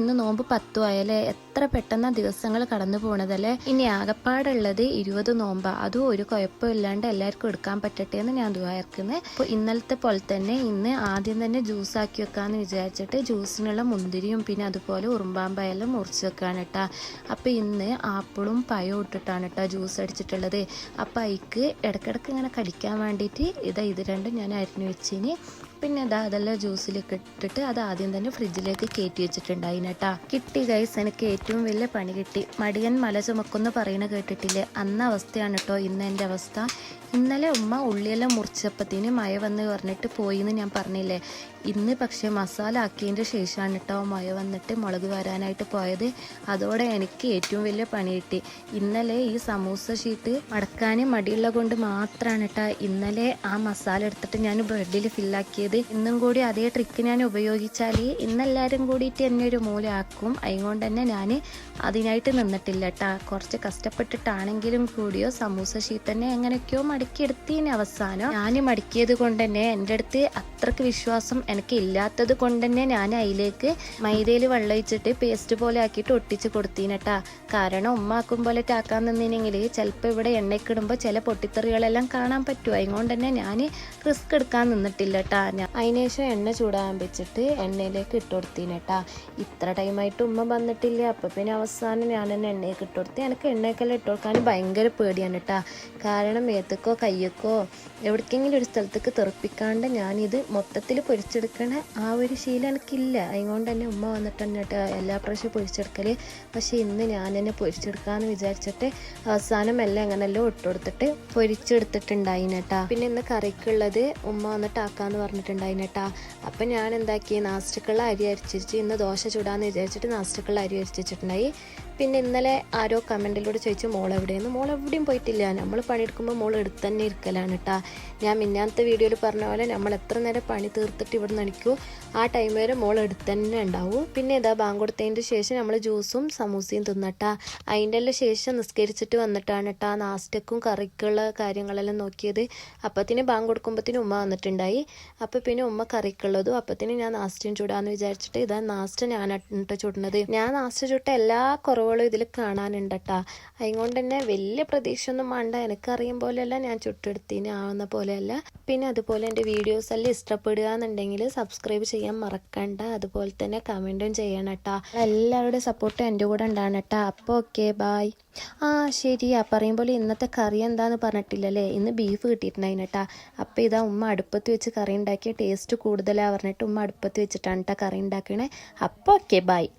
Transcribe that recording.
ഇന്ന് നോമ്പ് 10 ആയല്ലേ. എത്ര പെട്ടെന്ന് ദിവസങ്ങൾ കടന്നു പോണതല്ലേ. ഇനി ആകപ്പാടുള്ളത് 20 നോമ്പാ. അതും ഒരു കുഴപ്പമില്ലാണ്ട് എല്ലാവർക്കും എടുക്കാൻ പറ്റട്ടെ എന്ന് ഞാൻ ദുആർക്കുന്നത്. അപ്പോൾ ഇന്നലത്തെ പോലെ തന്നെ ഇന്ന് ആദ്യം തന്നെ ജ്യൂസ് ആക്കി വെക്കാന്ന് വിചാരിച്ചിട്ട് ജ്യൂസിനുള്ള മുന്തിരിയും പിന്നെ അതുപോലെ ഉറുമ്പാമ്പയെല്ലാം മുറിച്ച് വെക്കാണ് കേട്ടോ. അപ്പോൾ ഇന്ന് ആപ്പിളും പഴവും ഇട്ടിട്ടാണ് കേട്ടോ ജ്യൂസ് അടിച്ചിട്ടുള്ളത്. അപ്പോൾ അതിക്ക് ഇടയ്ക്കിടയ്ക്ക് ഇങ്ങനെ കടിക്കാൻ വേണ്ടിയിട്ട് ഇത് രണ്ടും ഞാൻ അരിഞ്ഞു വെച്ചിന്. പിന്നെ അതെല്ലാം ജ്യൂസിലേക്ക് ഇട്ടിട്ട് അത് ആദ്യം തന്നെ ഫ്രിഡ്ജിലേക്ക് കയറ്റി വെച്ചിട്ടുണ്ടായിന് കേട്ടോ. കിട്ടി ഗൈസ്, എനിക്ക് ഏറ്റവും വലിയ പണി കിട്ടി. മടിയൻ മല ചുമക്കുന്ന് പറയുന്ന കേട്ടിട്ടില്ലേ, അന്ന അവസ്ഥയാണ് കേട്ടോ ഇന്ന് എൻ്റെ അവസ്ഥ. ഇന്നലെ ഉമ്മ ഉള്ളിയെല്ലാം മുറിച്ചപ്പത്തിന് മഴ വന്ന് പറഞ്ഞിട്ട് പോയിന്ന് ഞാൻ പറഞ്ഞില്ലേ. ഇന്ന് പക്ഷേ മസാല ആക്കിയതിൻ്റെ ശേഷമാണ് കേട്ടോ മഴ വന്നിട്ട് മുളക് വരാനായിട്ട് പോയത്. അതോടെ എനിക്ക് ഏറ്റവും വലിയ പണി കിട്ടി. ഇന്നലെ ഈ സമൂസ ഷീറ്റ് മടക്കാനും മടിയുള്ള കൊണ്ട് മാത്രമാണ് കേട്ടോ ഇന്നലെ ആ മസാല എടുത്തിട്ട് ഞാൻ ബ്രെഡിൽ ഫില്ലാക്കിയത്. ഇന്നും കൂടി അതേ ട്രിക്ക് ഞാൻ ഉപയോഗിച്ചാൽ ഇന്നെല്ലാവരും കൂടിയിട്ട് എന്നെ ഒരു മൂലയാക്കും. അതുകൊണ്ട് തന്നെ ഞാൻ അതിനായിട്ട് നിന്നിട്ടില്ല കേട്ടോ. കുറച്ച് കഷ്ടപ്പെട്ടിട്ടാണെങ്കിലും കൂടിയോ സമൂസ ഷീറ്റ് തന്നെ എങ്ങനെയൊക്കെയോ മടക്കിയെടുത്തതിന് അവസാനം ഞാൻ മടക്കിയത് കൊണ്ട് തന്നെ എൻ്റെ അടുത്ത് അത്രക്ക് വിശ്വാസം എനിക്ക് ഇല്ലാത്തത് കൊണ്ട് തന്നെ ഞാൻ അതിലേക്ക് മൈദയിൽ വെള്ളം ഒഴിച്ചിട്ട് പേസ്റ്റ് പോലെ ആക്കിയിട്ട് ഒട്ടിച്ച് കൊടുത്തീനട്ടാ. കാരണം ഉമ്മാക്കും പോലെ ആക്കാൻ നിന്നിനെങ്കിൽ ചിലപ്പോൾ ഇവിടെ എണ്ണയ്ക്കിടുമ്പോൾ ചില പൊട്ടിത്തെറികളെല്ലാം കാണാൻ പറ്റും. അതുകൊണ്ട് തന്നെ ഞാൻ റിസ്ക് എടുക്കാൻ നിന്നിട്ടില്ല കേട്ടാ. അതിനുശേഷം എണ്ണ ചൂടാൻ വെച്ചിട്ട് എണ്ണയിലേക്ക് ഇട്ട് കൊടുത്തീനട്ടാ. ഇത്ര ടൈമായിട്ട് ഉമ്മ വന്നിട്ടില്ല. അപ്പം പിന്നെ അവസാനം ഞാൻ തന്നെ എണ്ണയൊക്കെ ഇട്ട് കൊടുത്ത്. എനിക്ക് എണ്ണയൊക്കെല്ലാം ഇട്ട് കൊടുക്കാൻ ഭയങ്കര പേടിയാണ് കേട്ടാ. കാരണം മേത്തക്കോ കയ്യക്കോ എവിടേക്കെങ്കിലും ഒരു സ്ഥലത്തേക്ക് തെറിപ്പിക്കാണ്ട് ഞാനിത് മൊത്തത്തിൽ പൊരിച്ചെടുക്കണ ആ ഒരു ശീലം എനിക്കില്ല. അതുകൊണ്ട് തന്നെ ഉമ്മ വന്നിട്ട് തന്നെ കേട്ടോ എല്ലാ പ്രാവശ്യവും പൊരിച്ചെടുക്കൽ. പക്ഷേ ഇന്ന് ഞാൻ തന്നെ പൊരിച്ചെടുക്കാമെന്ന് വിചാരിച്ചിട്ട് അവസാനം എല്ലാം എങ്ങനെയല്ലോ ഇട്ട് കൊടുത്തിട്ട് പൊരിച്ചെടുത്തിട്ടുണ്ടായിന് കേട്ടാ. പിന്നെ ഇന്ന് കറിക്കുള്ളത് ഉമ്മ വന്നിട്ട് ആക്കാമെന്ന് പറഞ്ഞിട്ടുണ്ടായിന് കേട്ടാ. അപ്പം ഞാൻ എന്താക്കി നാസ്റ്റിക്കുള്ള അരി അരിച്ചിട്ട് ഇന്ന് ദോശ ചൂടാന്ന് വിചാരിച്ചിട്ട് നാസ്റ്റിക്കുള്ള അരി അരിച്ചിട്ടുണ്ടായി. പിന്നെ ഇന്നലെ ആരോ കമൻറ്റിലൂടെ ചോദിച്ചു മോൾ എവിടെയെന്ന്. മോൾ എവിടെയും പോയിട്ടില്ല, നമ്മൾ പണിയെടുക്കുമ്പോൾ മോൾ എടുത്ത് തന്നെ ഇരിക്കലാണ് കേട്ടോ. ഞാൻ മിന്നാമത്തെ വീഡിയോയിൽ പറഞ്ഞ പോലെ നമ്മൾ എത്ര നേരം പണി തീർത്തിട്ട് ഇവിടെ നടിക്കൂ ആ ടൈം വരെ മോൾ എടുത്ത് തന്നെ ഉണ്ടാവും. പിന്നെ ഇതാ ബാങ്ക് കൊടുത്തതിൻ്റെ ശേഷം നമ്മൾ ജ്യൂസും സമൂസയും തിന്നട്ടാ. അതിൻ്റെ എല്ലാം ശേഷം നിസ്കരിച്ചിട്ട് വന്നിട്ടാണ് കേട്ടോ നാസ്റ്റക്കും കറിക്കുള്ള കാര്യങ്ങളെല്ലാം നോക്കിയത്. അപ്പത്തിന് ബാങ്ക് കൊടുക്കുമ്പോഴത്തേനും ഉമ്മ വന്നിട്ടുണ്ടായി. അപ്പോൾ പിന്നെ ഉമ്മ കറിക്കുള്ളതും അപ്പത്തിന് ഞാൻ നാസ്റ്റയും ചൂടാന്ന് വിചാരിച്ചിട്ട് ഇതാ നാസ്റ്റ ഞാനായിട്ട് ചുടുന്നത്. ഞാൻ നാസ്റ്റ ചുട്ട എല്ലാ കുറവുകളും ഇതിൽ കാണാനുണ്ട് കേട്ടോ. അതുകൊണ്ട് തന്നെ വലിയ പ്രതീക്ഷയൊന്നും വേണ്ട. എനിക്കറിയും പോലെയല്ല ഞാൻ ചുട്ടെടുത്തിന് ആവുന്ന പോലെയല്ല. പിന്നെ അതുപോലെ എൻ്റെ വീഡിയോസ് എല്ലാം ഇഷ്ടപ്പെടുക എന്നുണ്ടെങ്കിൽ സബ്സ്ക്രൈബ് ചെയ്യാൻ മറക്കണ്ട. അതുപോലെ തന്നെ കമൻറ്റും ചെയ്യണം കേട്ടോ. എല്ലാവരുടെയും സപ്പോർട്ട് എൻ്റെ കൂടെ ഉണ്ടാണ് കേട്ടോ. അപ്പോൾ ഓക്കെ ബായ്. ശരിയാ പറയുമ്പോൾ ഇന്നത്തെ കറി എന്താന്ന് പറഞ്ഞിട്ടില്ലല്ലേ. ഇന്ന് ബീഫ് കിട്ടിയിട്ടുണ്ടായിന് കേട്ടോ. അപ്പോൾ ഇതാ ഉമ്മ അടുപ്പത്ത് വെച്ച് കറി ഉണ്ടാക്കിയ ടേസ്റ്റ് കൂടുതലാണ് പറഞ്ഞിട്ട് ഉമ്മ അടുപ്പത്ത് വെച്ചിട്ടാണ് കേട്ടോ കറി ഉണ്ടാക്കണേ. അപ്പോൾ ഓക്കെ ബായ്.